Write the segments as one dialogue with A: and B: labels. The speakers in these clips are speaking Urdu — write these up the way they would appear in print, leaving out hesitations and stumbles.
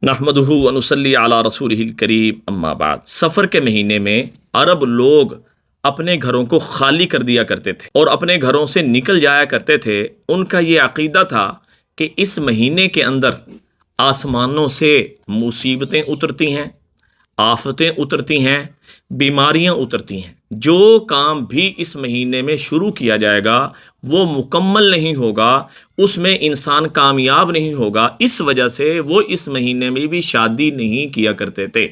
A: نحمدہ ونصلی علی رسولہ الکریم اما بعد۔ سفر کے مہینے میں عرب لوگ اپنے گھروں کو خالی کر دیا کرتے تھے اور اپنے گھروں سے نکل جایا کرتے تھے۔ ان کا یہ عقیدہ تھا کہ اس مہینے کے اندر آسمانوں سے مصیبتیں اترتی ہیں، آفتیں اترتی ہیں، بیماریاں اترتی ہیں۔ جو کام بھی اس مہینے میں شروع کیا جائے گا وہ مکمل نہیں ہوگا، اس میں انسان کامیاب نہیں ہوگا۔ اس وجہ سے وہ اس مہینے میں بھی شادی نہیں کیا کرتے تھے۔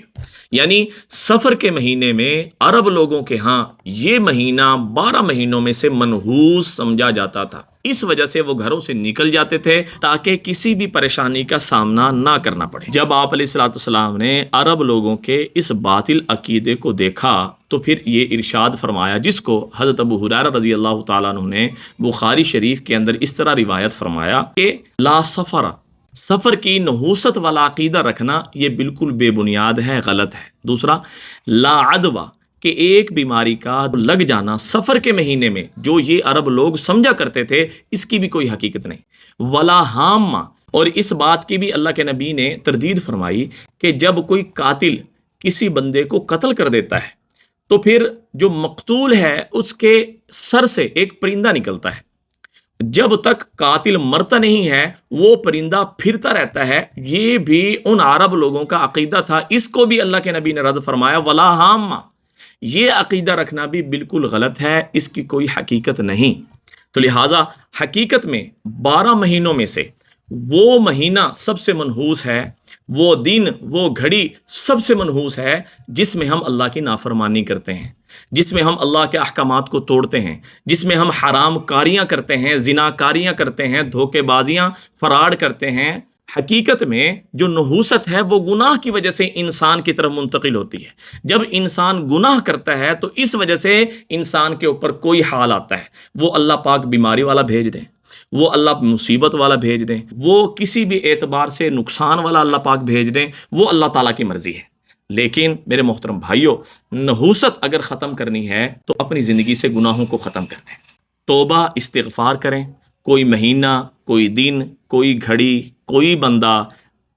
A: یعنی سفر کے مہینے میں عرب لوگوں کے ہاں یہ مہینہ 12 مہینوں میں سے منحوس سمجھا جاتا تھا۔ اس وجہ سے وہ گھروں سے نکل جاتے تھے تاکہ کسی بھی پریشانی کا سامنا نہ کرنا پڑے۔ جب آپ علیہ الصلوۃ والسلام نے عرب لوگوں کے اس باطل عقیدے کو دیکھا تو پھر یہ ارشاد فرمایا، جس کو حضرت ابو ہریرہ رضی اللہ تعالیٰ عنہ نے بخاری شریف کے اندر اس طرح روایت فرمایا کہ لا سفر کی نحوست والا عقیدہ رکھنا یہ بالکل بے بنیاد ہے، غلط ہے۔ دوسرا، لا عدوہ، کہ ایک بیماری کا لگ جانا سفر کے مہینے میں جو یہ عرب لوگ سمجھا کرتے تھے، اس کی بھی کوئی حقیقت نہیں۔ ولا ہامہ، اور اس بات کی بھی اللہ کے نبی نے تردید فرمائی کہ جب کوئی قاتل کسی بندے کو قتل کر دیتا ہے تو پھر جو مقتول ہے اس کے سر سے ایک پرندہ نکلتا ہے، جب تک قاتل مرتا نہیں ہے وہ پرندہ پھرتا رہتا ہے۔ یہ بھی ان عرب لوگوں کا عقیدہ تھا، اس کو بھی اللہ کے نبی نے رد فرمایا، ولا ہامہ، یہ عقیدہ رکھنا بھی بالکل غلط ہے، اس کی کوئی حقیقت نہیں۔ تو لہٰذا حقیقت میں 12 مہینوں میں سے وہ مہینہ سب سے منحوس ہے، وہ دن، وہ گھڑی سب سے منحوس ہے جس میں ہم اللہ کی نافرمانی کرتے ہیں، جس میں ہم اللہ کے احکامات کو توڑتے ہیں، جس میں ہم حرام کاریاں کرتے ہیں، زنا کاریاں کرتے ہیں، دھوکے بازیاں، فراڈ کرتے ہیں۔ حقیقت میں جو نحوست ہے وہ گناہ کی وجہ سے انسان کی طرف منتقل ہوتی ہے۔ جب انسان گناہ کرتا ہے تو اس وجہ سے انسان کے اوپر کوئی حال آتا ہے، وہ اللہ پاک بیماری والا بھیج دیں، وہ اللہ مصیبت والا بھیج دیں، وہ کسی بھی اعتبار سے نقصان والا اللہ پاک بھیج دیں، وہ اللہ تعالیٰ کی مرضی ہے۔ لیکن میرے محترم بھائیوں، نحوست اگر ختم کرنی ہے تو اپنی زندگی سے گناہوں کو ختم کر دیں، توبہ استغفار کریں۔ کوئی مہینہ، کوئی دن، کوئی گھڑی، کوئی بندہ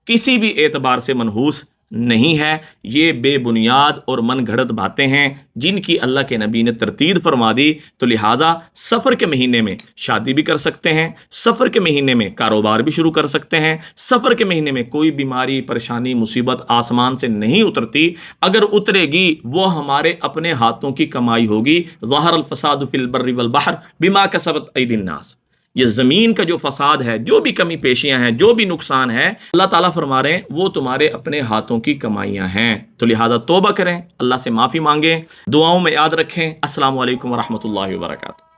A: کسی بھی اعتبار سے منحوس نہیں ہے۔ یہ بے بنیاد اور من گھڑت باتیں ہیں جن کی اللہ کے نبی نے تردید فرما دی۔ تو لہٰذا سفر کے مہینے میں شادی بھی کر سکتے ہیں، سفر کے مہینے میں کاروبار بھی شروع کر سکتے ہیں، سفر کے مہینے میں کوئی بیماری، پریشانی، مصیبت آسمان سے نہیں اترتی۔ اگر اترے گی وہ ہمارے اپنے ہاتھوں کی کمائی ہوگی۔ ظہر الفساد فی البر والبحر بما کسبت ایدی الناس، یہ زمین کا جو فساد ہے، جو بھی کمی پیشیاں ہیں، جو بھی نقصان ہے، اللہ تعالیٰ فرما رہے ہیں وہ تمہارے اپنے ہاتھوں کی کمائیاں ہیں۔ تو لہٰذا توبہ کریں، اللہ سے معافی مانگیں، دعاؤں میں یاد رکھیں۔ السلام علیکم ورحمۃ اللہ وبرکاتہ۔